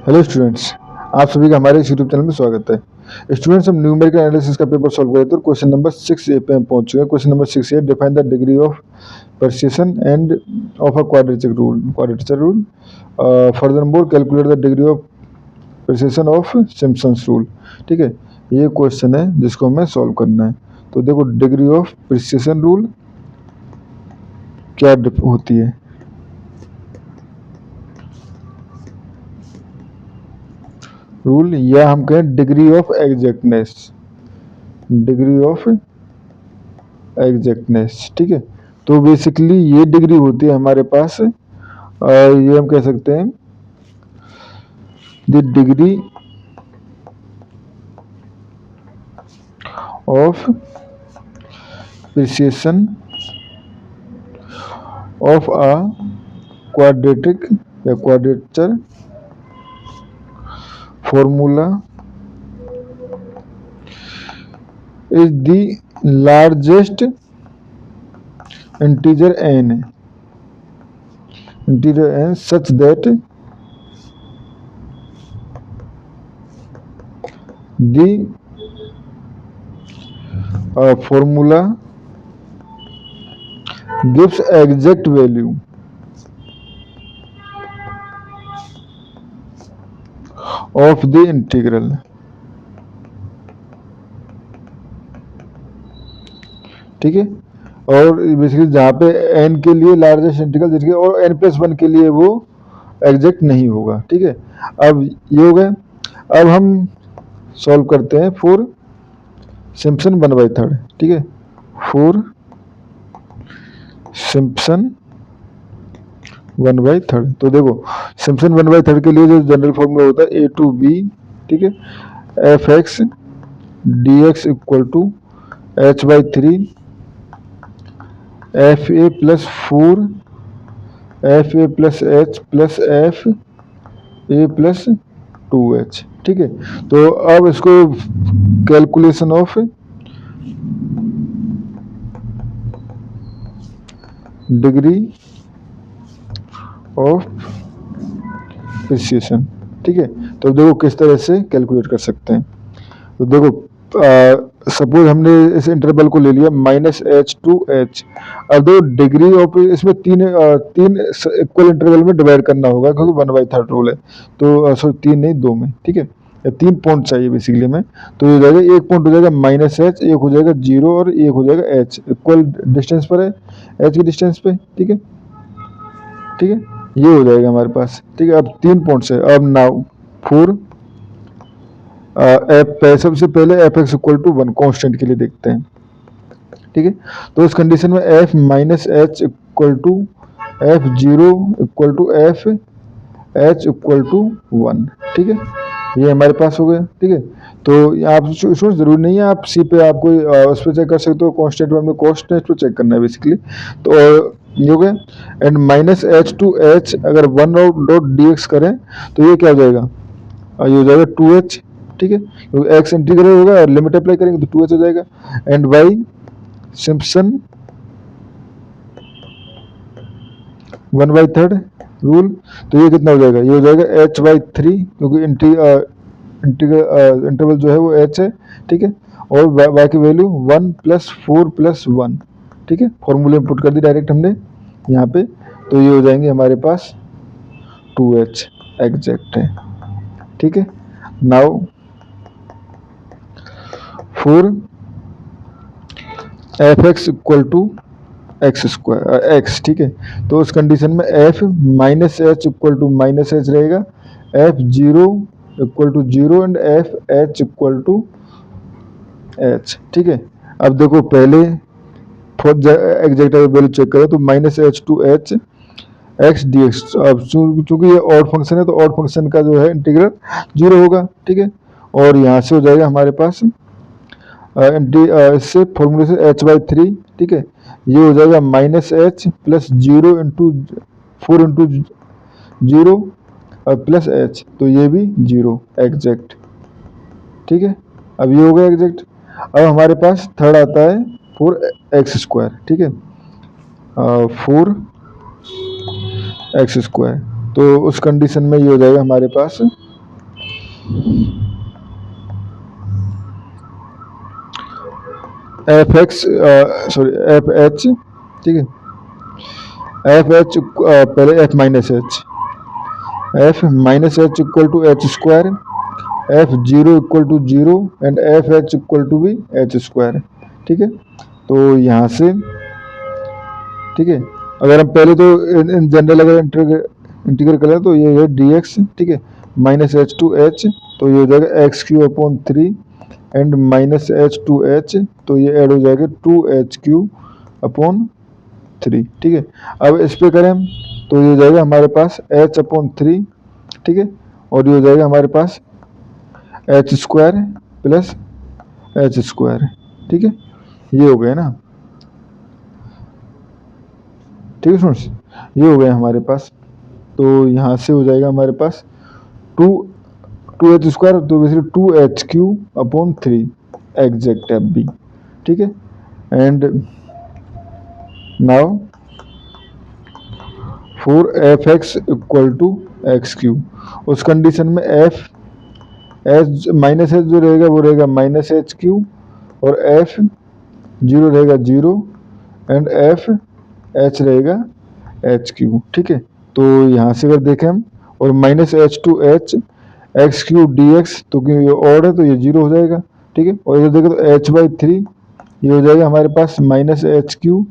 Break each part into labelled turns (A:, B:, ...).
A: Hello students, आप सभी का हमारे इस यूट्यूब चैनल में स्वागत है। स्टूडेंट्स, हम न्यूमेरिकल एनालिसिस का पेपर सॉल्व कर रहे थे और क्वेश्चन नंबर 6A पे हम पहुंच चुके हैं। Question number 6A, define the degree of precision and of a quadrature rule. Furthermore calculate the degree of precision of Simpson's rule. ठीक है, ये क्वेश्चन है जिसको हमें सॉल्व करना है। तो देखो, डिग्री ऑफ प्रेसिशन रूल क्या होती है। रूल या हम कहें degree of exactness, degree of exactness. ठीक है, तो बेसिकली ये डिग्री होती है हमारे पास, ये हम कह सकते हैं the degree of precision of a quadratic या quadrature formula is the largest integer n such that the formula gives exact value of the integral। ठीक है, और बेसिकली जहाँ पे n के लिए लार्जेस्ट इंटीग्रल जिसके और n+1 के लिए वो एग्जैक्ट नहीं होगा। ठीक है, अब ये हो गया। अब हम सॉल्व करते हैं फॉर सिम्पसन 1/3। ठीक है, फॉर सिम्पसन 1/3। तो देखो, सिम्पसन 1/3 के लिए जो जनरल फॉर्मूला होता है a to b, ठीक है, f(x) dx equal to h/3 fa plus 4 fa plus h plus f a plus 2h। ठीक है, तो अब इसको calculation of degree of precision. ठीक है, तो देखो किस तरह से कैलकुलेट कर सकते हैं। तो देखो, सपोज हमने इस इंटरवल को ले लिया -h to h। अब देखो डिग्री ऑफ, इसमें तीन इक्वल इंटरवल में डिवाइड करना होगा क्योंकि 1/3 रूल है। तो सॉरी, 3 नहीं 2 में। ठीक है, 3 पॉइंट चाहिए बेसिकली में। तो ये हो जाएगा, एक पॉइंट हो जाएगा -h, एक हो जाएगा 0 और एक हो जाएगा h। इक्वल डिस्टेंस पर है, h की डिस्टेंस पे। ठीक है, ठीक है, ये हो जाएगा हमारे पास। ठीक है, अब 3 पॉइंट्स है। अब नाउ फोर सबसे पहले f(x) इक्वल टू 1 कॉन्स्टेंट के लिए देखते हैं। ठीक है, तो इस कंडीशन में f minus h equal to f(0) equal to f h equal to 1। ठीक है, ये हमारे पास हो गया। ठीक है, तो आप जरूरी नहीं है आप सी पे आप कोई उस पर चेक कर सकते हो, कॉन्स्टेंट में कॉन्स्टेंट पे चेक करना है बेसिकली। तो ये हो गया। एंड -h to h अगर 1 डॉट dx करें तो ये क्या हो जाएगा, ये हो जाएगा 2h। ठीक है, क्योंकि x इंटीग्रल होगा और लिमिट अप्लाई करेंगे तो 2h हो जाएगा। एंड y सिम्पसन 1/3 रूल, तो ये कितना हो जाएगा, ये हो जाएगा h/3 क्योंकि इंटरवल जो है वो h है। ठीक है, और बाकी वैल्यू 1 + 4 + 1। ठीक है, फॉर्मूले में पुट कर दी डायरेक्ट हमने यहाँ पे, तो ये हो जाएंगे हमारे पास 2h एग्जैक्ट है। ठीक है, now four f(x) equal to x²। ठीक है, तो उस कंडीशन में f -h equal to -h रहेगा, f(0) equal to 0 and f(h) equal to h। ठीक है, अब देखो पहले फॉर एग्जैक्ट वैल्यू चेक करें तो -h to h x dx। अब चूंकि ये ऑड फंक्शन है तो ऑड फंक्शन का जो है इंटीग्रल 0 होगा। ठीक है, और यहाँ से हो जाएगा हमारे पास इससे फॉर्मूले से h/3। ठीक है, ये हो जाएगा -h प्लस 0 इंटू 4 इंटू 0 और प्लस h, तो ये भी 0 एग्जैक्ट। ठीक है, अब ये हो गया एग्जैक्ट। अब हमारे पास थर्ड आता है 4x²। ठीक है, 4x², तो उस कंडीशन में ये हो जाएगा हमारे पास f x sorry f h, ठीक है, एफ एच पहले f minus h, f minus h equal to h square, f zero equal to zero and f h equal to भी एच स्क्वायर, ठीक है। तो यहाँ से, ठीक है, अगर हम पहले तो इन जनरल अगर इंटीग्रेट करें तो ये है डी एक्स, ठीक है, माइनस एच टू एच, तो ये हो जाएगा x q upon three and minus h to h, तो ये ऐड हो जाएगा two h Q upon three, ठीक है। अब इस पे करें तो ये हो जाएगा हमारे पास एच अपॉन थ्री, ठीक है, और ये हो जाएगा हमारे पास h square plus h square, ठीक है, ये हो गया ना, ठीक है स्टूडेंट्स, ये हो गया हमारे पास। तो यहाँ से हो जाएगा हमारे पास टू टू एच स्क्वायर, तो basically two h Q upon three exact f b, ठीक है। And now for f x equal to x cube, उस कंडीशन में एफ एच माइनस एच जो रहेगा वो रहेगा माइनस एच क्यू, और एफ जीरो रहेगा जीरो एंड एफ एच रहेगा एच क्यू, ठीक है। तो यहाँ से अगर देखें हम, और minus h to h x Q D x, तो क्योंकि ये ऑड है तो ये जीरो हो जाएगा, ठीक है। और इधर देखें तो एच बाई थ्री, ये हो जाएगा हमारे पास minus h q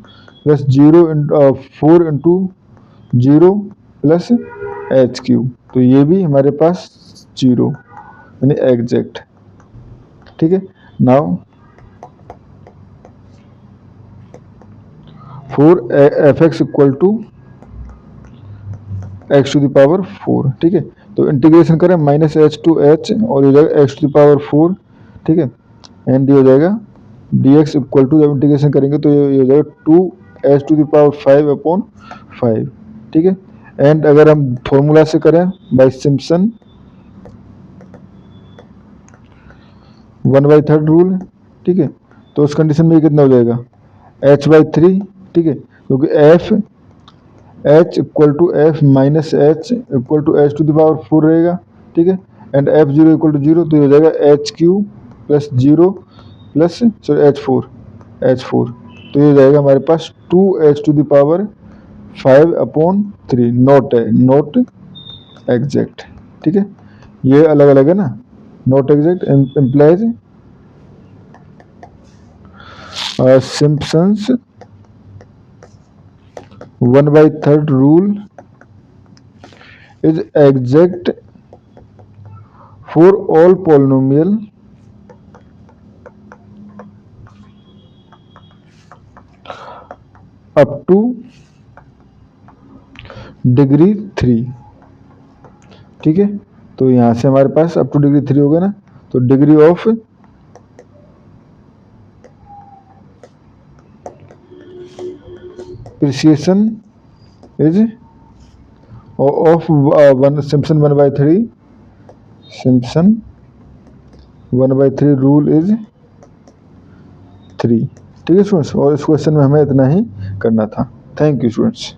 A: plus zero four into zero plus h q, तो ये भी हमारे पास जीरो यानी एग्जैक्ट, ठीक है। Now for f x equal to x to the power four, ठीक है। तो इंटीग्रेशन करें माइनस एच टू एच और हो जाएगा x to the power four, ठीक है, एंड ये हो जाएगा डी एक्स इक्वल टू, जब इंटीग्रेशन करेंगे तो ये हो जाएगा two h to the power five upon five, ठीक है। एंड अगर हम फॉर्मूला से करें by Simpson one by third rule, ठीक है, तो उस कंडीशन में ये कितना हो जाएगा एच बाई थ्री, ठीक है, क्योंकि f h equal to f minus h equal to h to the power four रहेगा, ठीक है, and f zero equal to zero, तो ये हो जाएगा h q plus zero plus sorry h four, तो ये हो जाएगा हमारे पास two h to the power five upon three, not है नॉट एग्जैक्ट, ठीक है, ये अलग अलग है ना, not exact implies Simpson's one by third rule is exact for all polynomial up to degree three, ठीक है। तो यहाँ से हमारे पास अप टू डिग्री थ्री हो गया ना, तो degree of appreciation is of one Simpson one by three, Simpson one by three rule is three, ठीक है स्टूडेंट्स। और इस क्वेश्चन में हमें इतना ही करना था। Thank you students.